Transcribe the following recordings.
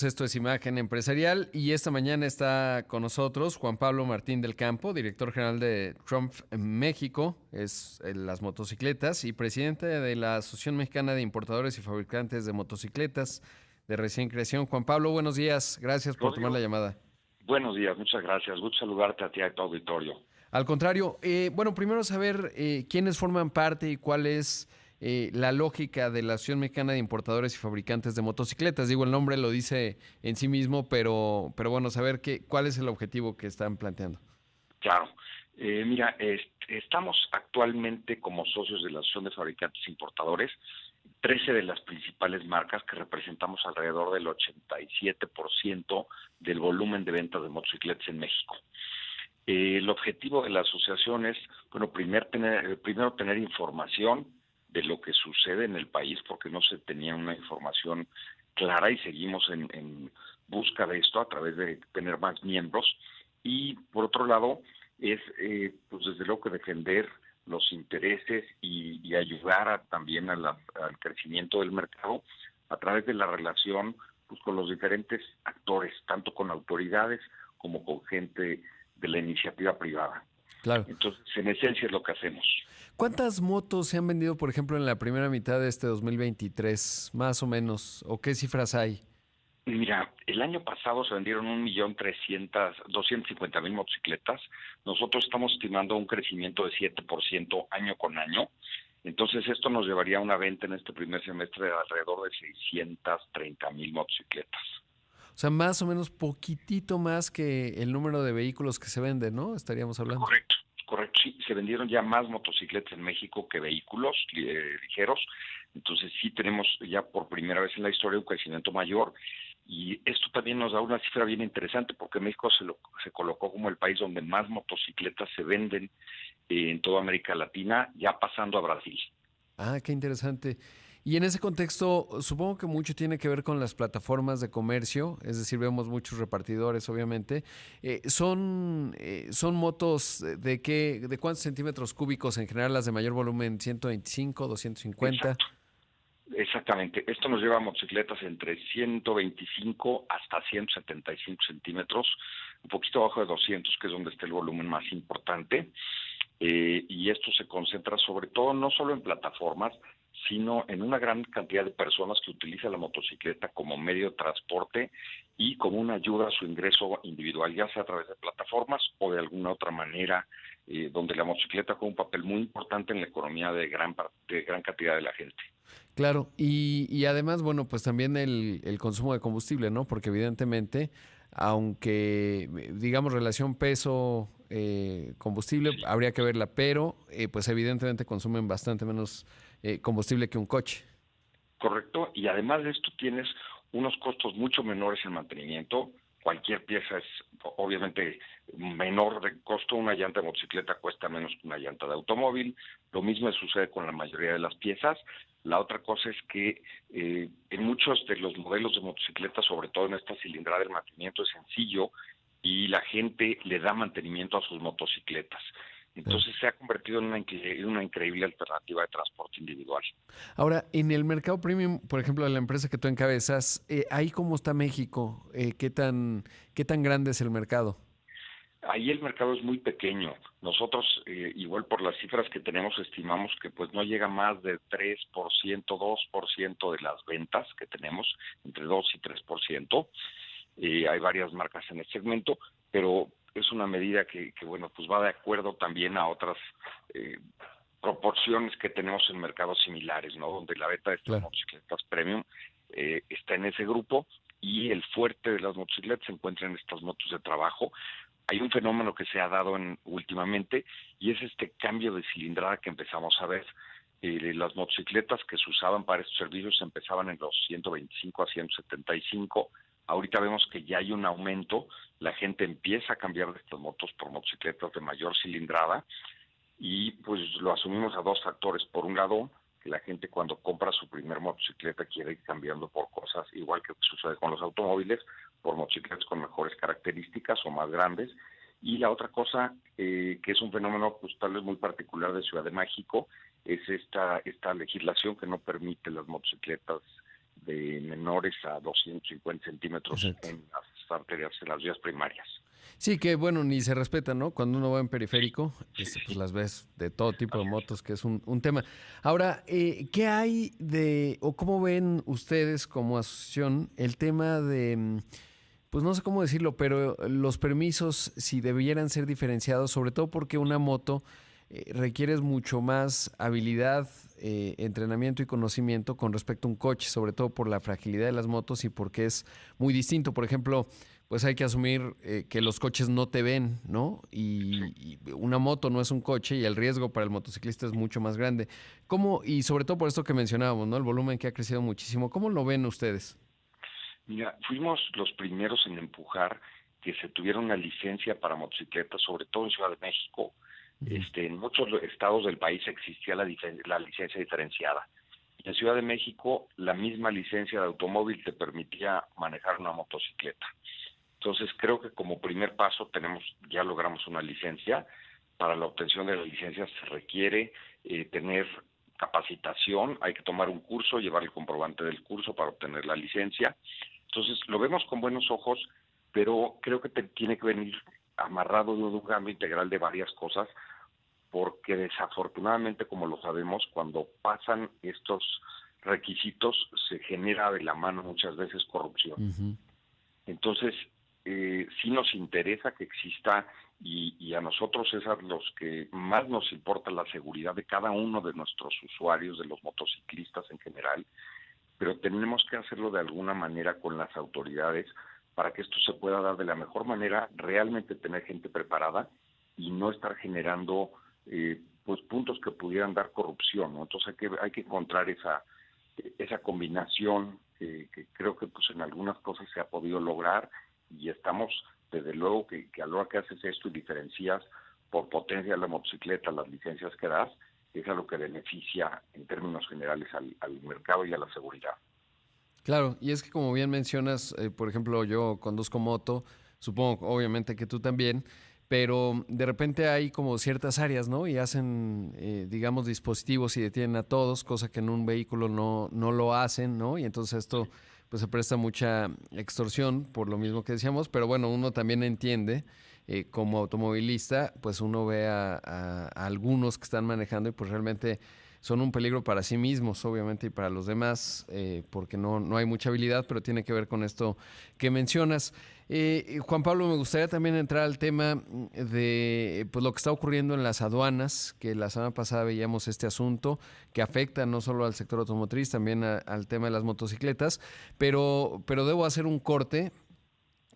Esto es Imagen Empresarial y esta mañana está con nosotros Juan Pablo Martín del Campo, director general de Trump en México, es las motocicletas y presidente de la Asociación Mexicana de Importadores y Fabricantes de Motocicletas de recién creación. Juan Pablo, buenos días, gracias por tomar la Rodrigo, llamada. buenos días, muchas gracias. Gusto saludarte a ti y a tu auditorio. Al contrario, bueno, primero saber quiénes forman parte y cuál es la lógica de la Asociación Mexicana de Importadores y Fabricantes de Motocicletas. Digo, el nombre lo dice en sí mismo, pero bueno, saber cuál es el objetivo que están planteando. Claro, mira, estamos actualmente como socios de la Asociación de Fabricantes e Importadores, 13 de las principales marcas que representamos alrededor del 87% del volumen de ventas de motocicletas en México. El objetivo de la asociación es, bueno, primero tener información de lo que sucede en el país, porque no se tenía una información clara y seguimos en busca de esto a través de tener más miembros. Y por otro lado, es pues desde luego que defender los intereses y ayudar también al crecimiento del mercado a través de la relación pues, con los diferentes actores, tanto con autoridades como con gente de la iniciativa privada. Claro. Entonces, en esencia es lo que hacemos. ¿Cuántas motos se han vendido, por ejemplo, en la primera mitad de este 2023, más o menos? ¿O qué cifras hay? Mira, el año pasado se vendieron 250,000 motocicletas. Nosotros estamos estimando un crecimiento de 7% año con año. Entonces, esto nos llevaría a una venta en este primer semestre de alrededor de 630,000 motocicletas. O sea, más o menos poquitito más que el número de vehículos que se venden, ¿no? Estaríamos hablando. Correcto, correcto. Sí, se vendieron ya más motocicletas en México que vehículos ligeros. Entonces, sí tenemos ya por primera vez en la historia un crecimiento mayor. Y esto también nos da una cifra bien interesante porque México se colocó como el país donde más motocicletas se venden en toda América Latina, ya pasando a Brasil. Ah, qué interesante. Y en ese contexto, supongo que mucho tiene que ver con las plataformas de comercio, es decir, vemos muchos repartidores, obviamente. ¿Son motos de cuántos centímetros cúbicos en general las de mayor volumen? ¿125, 250? Exacto. Exactamente. Esto nos lleva a motocicletas entre 125 hasta 175 centímetros, un poquito abajo de 200, que es donde está el volumen más importante. Y esto se concentra sobre todo no solo en plataformas, sino en una gran cantidad de personas que utilizan la motocicleta como medio de transporte y como una ayuda a su ingreso individual, ya sea a través de plataformas o de alguna otra manera, donde la motocicleta juega un papel muy importante en la economía de gran cantidad de la gente. Claro, y además, bueno, pues también el consumo de combustible, ¿no? Porque evidentemente, aunque digamos relación peso combustible, Sí. habría que verla, pero pues evidentemente consumen bastante menos combustible que un coche. Correcto, y además de esto tienes unos costos mucho menores en mantenimiento. Cualquier pieza es obviamente menor de costo. Una llanta de motocicleta cuesta menos que una llanta de automóvil. Lo mismo sucede con la mayoría de las piezas. La otra cosa es que en muchos de los modelos de motocicletas, sobre todo en esta cilindrada, el mantenimiento es sencillo y la gente le da mantenimiento a sus motocicletas. Claro. Entonces se ha convertido en una increíble alternativa de transporte individual. Ahora, en el mercado premium, por ejemplo, de la empresa que tú encabezas, ahí cómo está México. ¿Qué tan grande es el mercado? Ahí el mercado es muy pequeño. Nosotros, igual por las cifras que tenemos, estimamos que pues no llega más de 3%, 2% de las ventas que tenemos, entre 2 y 3%. Hay varias marcas en el segmento, pero es una medida que bueno, pues va de acuerdo también a otras eh, proporciones que tenemos en mercados similares, ¿no? Donde la venta de estas Claro. motocicletas premium está en ese grupo y el fuerte de las motocicletas se encuentra en estas motos de trabajo. Hay un fenómeno que se ha dado últimamente y es este cambio de cilindrada que empezamos a ver. Las motocicletas que se usaban para estos servicios empezaban en los 125 a 175. Ahorita vemos que ya hay un aumento, la gente empieza a cambiar de estas motos por motocicletas de mayor cilindrada y pues lo asumimos a dos factores. Por un lado, que la gente cuando compra su primer motocicleta quiere ir cambiando por cosas, igual que sucede con los automóviles, por motocicletas con mejores características o más grandes. Y la otra cosa, que es un fenómeno pues tal vez muy particular de Ciudad de México, es esta legislación que no permite las motocicletas de menores a 250 centímetros Exacto. en las arterias, en las vías primarias. Sí, que bueno, ni se respeta, ¿no? Cuando uno va en periférico, Sí, pues sí, las ves de todo tipo de así motos, que es un tema. Ahora, ¿qué hay o cómo ven ustedes como asociación el tema de, pues no sé cómo decirlo, pero los permisos, si debieran ser diferenciados, sobre todo porque una moto requieres mucho más habilidad, entrenamiento y conocimiento con respecto a un coche, sobre todo por la fragilidad de las motos y porque es muy distinto. Por ejemplo, pues hay que asumir que los coches no te ven, ¿no? sí. Y una moto no es un coche y el riesgo para el motociclista es mucho más grande. ¿Cómo? Y sobre todo por esto que mencionábamos, ¿no? El volumen que ha crecido muchísimo. ¿Cómo lo ven ustedes? Mira, fuimos los primeros en empujar que se tuviera una licencia para motocicletas, sobre todo en Ciudad de México. Ujú. En muchos estados del país existía la licencia diferenciada. En Ciudad de México, la misma licencia de automóvil te permitía manejar una motocicleta. Entonces, creo que como primer paso ya logramos una licencia. Para la obtención de la licencia se requiere tener capacitación, hay que tomar un curso, llevar el comprobante del curso para obtener la licencia. Entonces, lo vemos con buenos ojos, pero creo que tiene que venir amarrado de un cambio integral de varias cosas, porque desafortunadamente, como lo sabemos, cuando pasan estos requisitos se genera de la mano muchas veces corrupción. Ujú. Entonces, sí nos interesa que exista y a nosotros es a los que más nos importa la seguridad de cada uno de nuestros usuarios, de los motociclistas en general, pero tenemos que hacerlo de alguna manera con las autoridades para que esto se pueda dar de la mejor manera, realmente tener gente preparada y no estar generando pues puntos que pudieran dar corrupción, ¿no? Entonces hay que encontrar esa combinación que creo que pues en algunas cosas se ha podido lograr y estamos desde luego que a la hora que haces esto y diferencias por potencia de la motocicleta las licencias que das, es a lo que beneficia en términos generales al mercado y a la seguridad. Claro, y es que como bien mencionas, por ejemplo, yo conduzco moto, supongo obviamente que tú también, pero de repente hay como ciertas áreas, ¿no? Y hacen, digamos, dispositivos y detienen a todos, cosa que en un vehículo no lo hacen, ¿no? Y entonces esto pues se presta mucha extorsión por lo mismo que decíamos, pero bueno, uno también entiende, como automovilista, pues uno ve a algunos que están manejando y pues realmente son un peligro para sí mismos, obviamente, y para los demás, porque no hay mucha habilidad, pero tiene que ver con esto que mencionas. Juan Pablo, me gustaría también entrar al tema de pues, lo que está ocurriendo en las aduanas, que la semana pasada veíamos este asunto que afecta no solo al sector automotriz, también al tema de las motocicletas, pero debo hacer un corte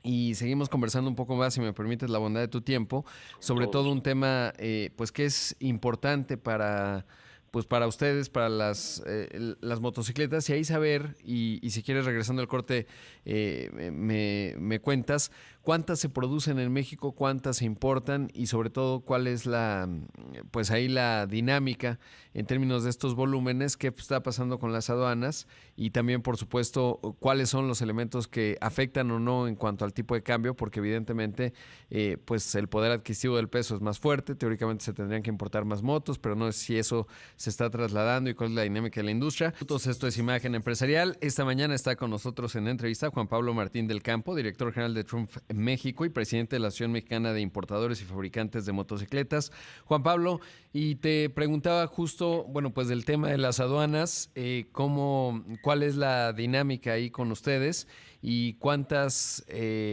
y seguimos conversando un poco más, si me permites la bondad de tu tiempo, Con sobre todo todo un gusto. tema pues que es importante pues para ustedes, para las motocicletas, y ahí saber, y si quieres regresando al corte, me cuentas cuántas se producen en México, cuántas se importan y sobre todo cuál es pues ahí la dinámica en términos de estos volúmenes, qué está pasando con las aduanas y también, por supuesto, cuáles son los elementos que afectan o no en cuanto al tipo de cambio, porque evidentemente pues el poder adquisitivo del peso es más fuerte, teóricamente se tendrían que importar más motos, pero no sé si eso se está trasladando y cuál es la dinámica de la industria. Entonces, esto es Imagen Empresarial. Esta mañana está con nosotros en entrevista Juan Pablo Martín del Campo, director general de Trump México y presidente de la Asociación Mexicana de Importadores y Fabricantes de Motocicletas. Juan Pablo, y te preguntaba justo, bueno, pues del tema de las aduanas, cuál es la dinámica ahí con ustedes y cuántas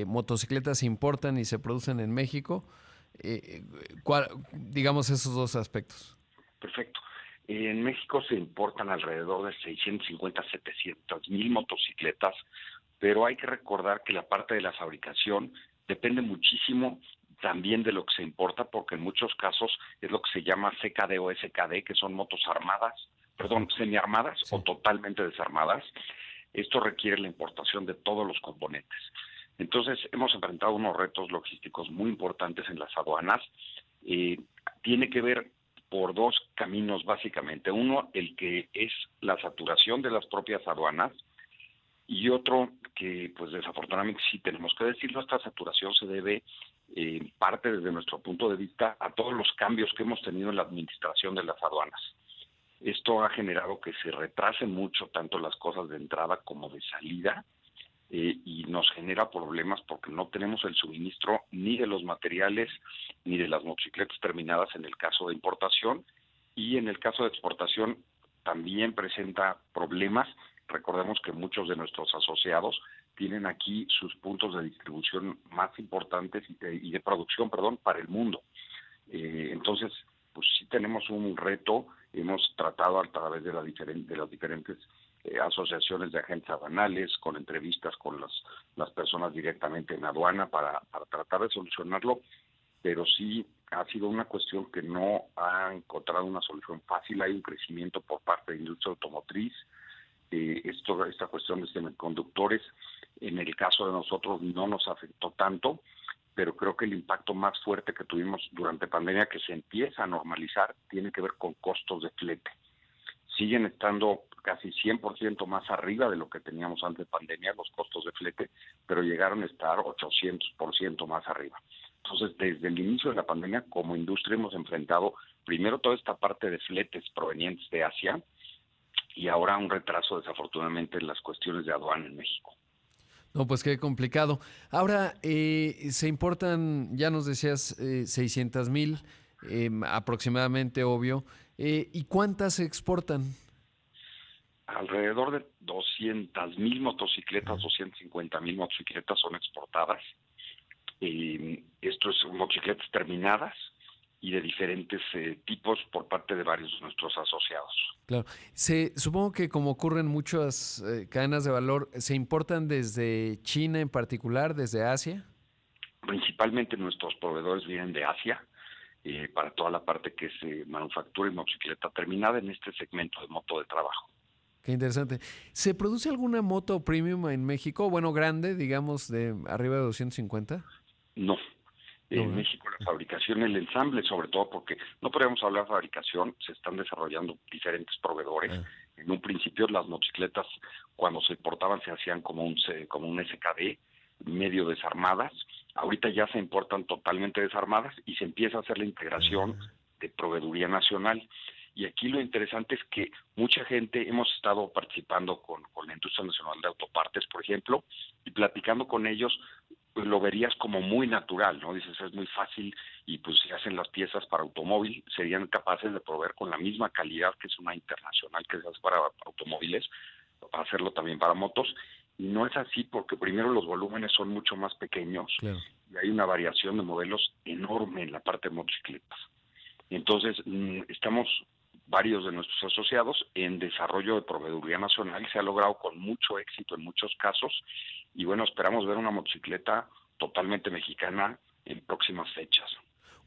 motocicletas se importan y se producen en México. Digamos esos dos aspectos. Perfecto. En México se importan alrededor de 650, 700 mil motocicletas, pero hay que recordar que la parte de la fabricación depende muchísimo también de lo que se importa, porque en muchos casos es lo que se llama CKD o SKD, que son motos armadas, perdón, semiarmadas o Sí. totalmente desarmadas. Esto requiere la importación de todos los componentes. Entonces, hemos enfrentado unos retos logísticos muy importantes en las aduanas. Eh, Tiene que ver por dos caminos básicamente. Uno, el que es la saturación de las propias aduanas, y otro que pues desafortunadamente sí tenemos que decirlo, esta saturación se debe en parte desde nuestro punto de vista a todos los cambios que hemos tenido en la administración de las aduanas. Esto ha generado que se retrasen mucho tanto las cosas de entrada como de salida, y nos genera problemas porque no tenemos el suministro ni de los materiales ni de las motocicletas terminadas en el caso de importación, y en el caso de exportación también presenta problemas. Recordemos que muchos de nuestros asociados tienen aquí sus puntos de distribución más importantes y de producción, perdón, para el mundo. Entonces, pues sí tenemos un reto. Hemos tratado a través de las diferentes asociaciones de agentes aduanales, con entrevistas con las personas directamente en aduana para tratar de solucionarlo, pero sí ha sido una cuestión que no ha encontrado una solución fácil. Hay un crecimiento por parte de la industria automotriz. Esta cuestión de semiconductores, en el caso de nosotros no nos afectó tanto, pero creo que el impacto más fuerte que tuvimos durante pandemia, que se empieza a normalizar, tiene que ver con costos de flete. Siguen estando casi 100% más arriba de lo que teníamos antes de pandemia los costos de flete, pero llegaron a estar 800% más arriba. Entonces, desde el inicio de la pandemia, como industria hemos enfrentado primero toda esta parte de fletes provenientes de Asia, y ahora un retraso desafortunadamente en las cuestiones de aduana en México. No, pues qué complicado. Ahora, se importan, ya nos decías, 600,000 aproximadamente, obvio. ¿Y cuántas se exportan? Alrededor de 200,000 motocicletas, 250,000 motocicletas son exportadas. Esto es motocicletas terminadas y de diferentes tipos por parte de varios de nuestros asociados. Claro. Supongo que como ocurren muchas cadenas de valor, ¿se importan desde China en particular, desde Asia? Principalmente nuestros proveedores vienen de Asia, para toda la parte que es manufactura y motocicleta terminada en este segmento de moto de trabajo. Qué interesante. ¿Se produce alguna moto premium en México? Bueno, grande, digamos, de arriba de 250. No. No, En ¿verdad? México la fabricación, el ensamble, sobre todo porque no podríamos hablar de fabricación, se están desarrollando diferentes proveedores. Ah, En un principio las motocicletas cuando se importaban se hacían como un SKD, medio desarmadas. Ahorita ya se importan totalmente desarmadas y se empieza a hacer la integración ah. de proveeduría nacional. Y aquí lo interesante es que mucha gente hemos estado participando con la industria nacional de autopartes, por ejemplo, y platicando con ellos, pues lo verías como muy natural, ¿no? Dices, es muy fácil, y pues si hacen las piezas para automóvil, serían capaces de proveer con la misma calidad que es una internacional que se hace para automóviles, para hacerlo también para motos. Y no es así, porque primero los volúmenes son mucho más pequeños Claro. y hay una variación de modelos enorme en la parte de motocicletas. Entonces, estamos varios de nuestros asociados en desarrollo de proveeduría nacional. Se ha logrado con mucho éxito en muchos casos, y bueno, esperamos ver una motocicleta totalmente mexicana en próximas fechas.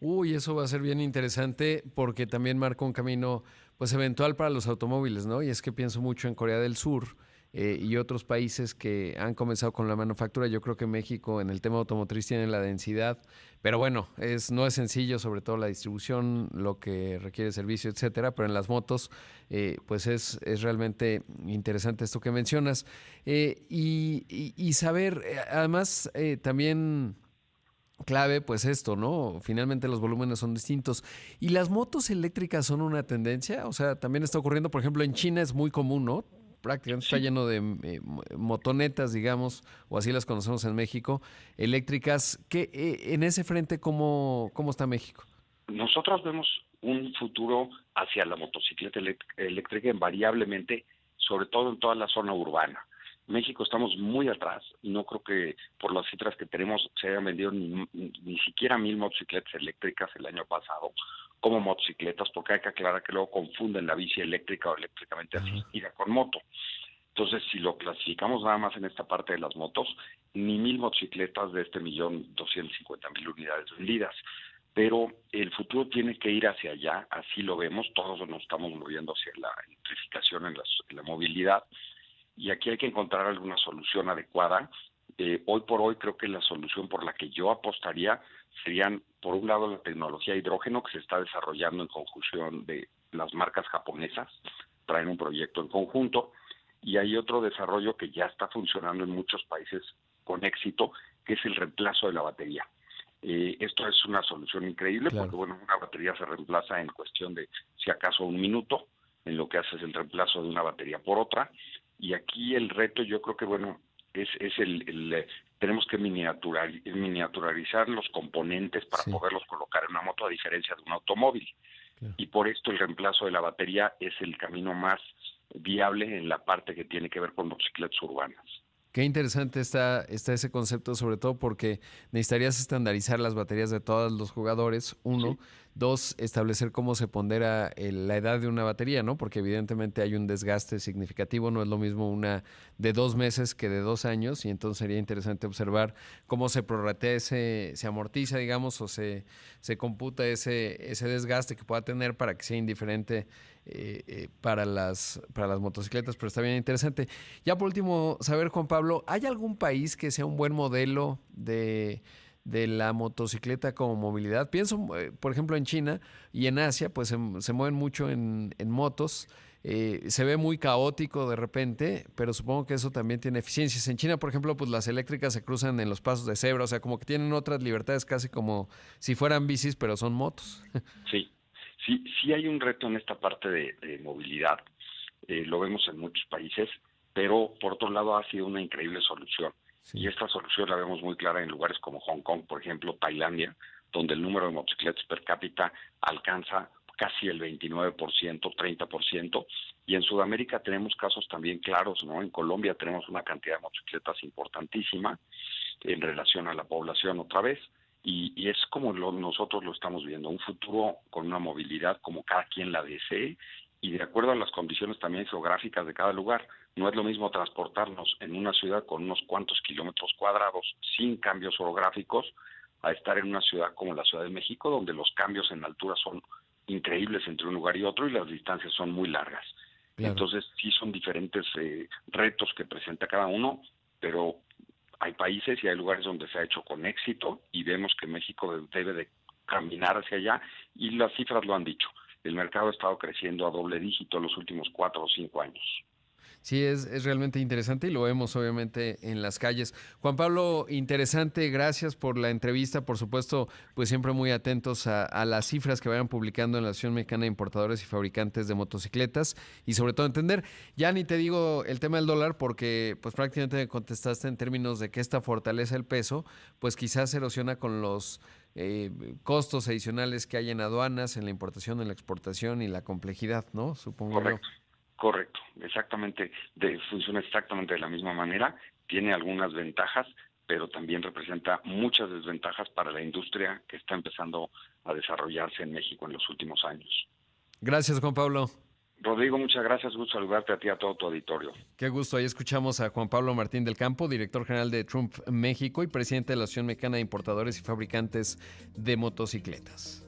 Uy, eso va a ser bien interesante porque también marca un camino, pues, eventual para los automóviles, ¿no? Y es que pienso mucho en Corea del Sur y otros países que han comenzado con la manufactura. Yo creo que México en el tema automotriz tiene la densidad, pero bueno, no es sencillo, sobre todo la distribución, lo que requiere servicio, etcétera. Pero en las motos, pues es realmente interesante esto que mencionas. Y saber, además, también clave, pues esto, ¿no? Finalmente los volúmenes son distintos. ¿Y las motos eléctricas son una tendencia? O sea, también está ocurriendo, por ejemplo, en China es muy común, ¿no? Prácticamente está Sí, lleno de motonetas, digamos, o así las conocemos en México, eléctricas. En ese frente, ¿cómo está México? nosotros vemos un futuro hacia la motocicleta eléctrica invariablemente, sobre todo en toda la zona urbana. México estamos muy atrás, y no creo que por las cifras que tenemos se hayan vendido ni siquiera 1,000 motocicletas eléctricas el año pasado como motocicletas, porque hay que aclarar que luego confunden la bici eléctrica o eléctricamente Ajá. asistida con moto. Entonces, si lo clasificamos nada más en esta parte de las motos, ni 1,000 motocicletas de 1,250,000 unidades vendidas. Pero el futuro tiene que ir hacia allá, así lo vemos, todos nos estamos moviendo hacia la electrificación en la movilidad, y aquí hay que encontrar alguna solución adecuada. Hoy por hoy creo que la solución por la que yo apostaría serían, por un lado, la tecnología hidrógeno que se está desarrollando en conjunción de las marcas japonesas, traen un proyecto en conjunto, y hay otro desarrollo que ya está funcionando en muchos países con éxito, que es el reemplazo de la batería. Esto es una solución increíble porque, Claro. bueno, una batería se reemplaza en cuestión de, si acaso, un minuto, en lo que haces el reemplazo de una batería por otra. Y aquí el reto, yo creo que, bueno, es tenemos que miniaturizar los componentes para Sí, poderlos colocar en una moto, a diferencia de un automóvil. claro. Y por esto el reemplazo de la batería es el camino más viable en la parte que tiene que ver con motocicletas urbanas. Qué interesante está ese concepto, sobre todo porque necesitarías estandarizar las baterías de todos los jugadores, uno. Sí, Dos, establecer cómo se pondera la edad de una batería, ¿no? Porque evidentemente hay un desgaste significativo, no es lo mismo una de 2 meses que de 2 años, y entonces sería interesante observar cómo se prorratea se amortiza, digamos, o se computa ese desgaste que pueda tener para que sea indiferente para las motocicletas, pero está bien interesante. Ya por último, saber, Juan Pablo, ¿hay algún país que sea un buen modelo de la motocicleta como movilidad? Pienso, por ejemplo, en China y en Asia, pues se mueven mucho en motos. Se ve muy caótico de repente, pero supongo que eso también tiene eficiencias. En China, por ejemplo, pues las eléctricas se cruzan en los pasos de cebra, o sea, como que tienen otras libertades casi como si fueran bicis, pero son motos. sí, sí hay un reto en esta parte de movilidad. Lo vemos en muchos países, pero por otro lado ha sido una increíble solución. Y Sí, esta solución la vemos muy clara en lugares como Hong Kong, por ejemplo, Tailandia, donde el número de motocicletas per cápita alcanza casi el 29%, 30%, y en Sudamérica tenemos casos también claros, ¿no? En Colombia tenemos una cantidad de motocicletas importantísima en relación a la población otra vez, y es como nosotros lo estamos viendo, un futuro con una movilidad como cada quien la desee y de acuerdo a las condiciones también geográficas de cada lugar. No es lo mismo transportarnos en una ciudad con unos cuantos kilómetros cuadrados sin cambios orográficos a estar en una ciudad como la Ciudad de México, donde los cambios en altura son increíbles entre un lugar y otro y las distancias son muy largas. claro. Entonces sí son diferentes retos que presenta cada uno, pero hay países y hay lugares donde se ha hecho con éxito y vemos que México debe de caminar hacia allá y las cifras lo han dicho. El mercado ha estado creciendo a doble dígito en los últimos 4 o 5 años. Sí, es realmente interesante y lo vemos obviamente en las calles. Juan Pablo, interesante, gracias por la entrevista. Por supuesto, pues siempre muy atentos a las cifras que vayan publicando en la Asociación Mexicana de Importadores y Fabricantes de Motocicletas y sobre todo entender, ya ni te digo el tema del dólar porque pues prácticamente me contestaste en términos de que esta fortaleza del peso, pues quizás erosiona con los eh, costos adicionales que hay en aduanas, en la importación, en la exportación y la complejidad, ¿no? Supongo yo. Correcto, correcto, exactamente, funciona exactamente de la misma manera, tiene algunas ventajas, pero también representa muchas desventajas para la industria que está empezando a desarrollarse en México en los últimos años. Gracias, Juan Pablo. Rodrigo, muchas gracias, gusto saludarte a ti y a todo tu auditorio. Qué gusto. Ahí escuchamos a Juan Pablo Martín del Campo, director general de Trump México y presidente de la Asociación Mexicana de Importadores y Fabricantes de Motocicletas.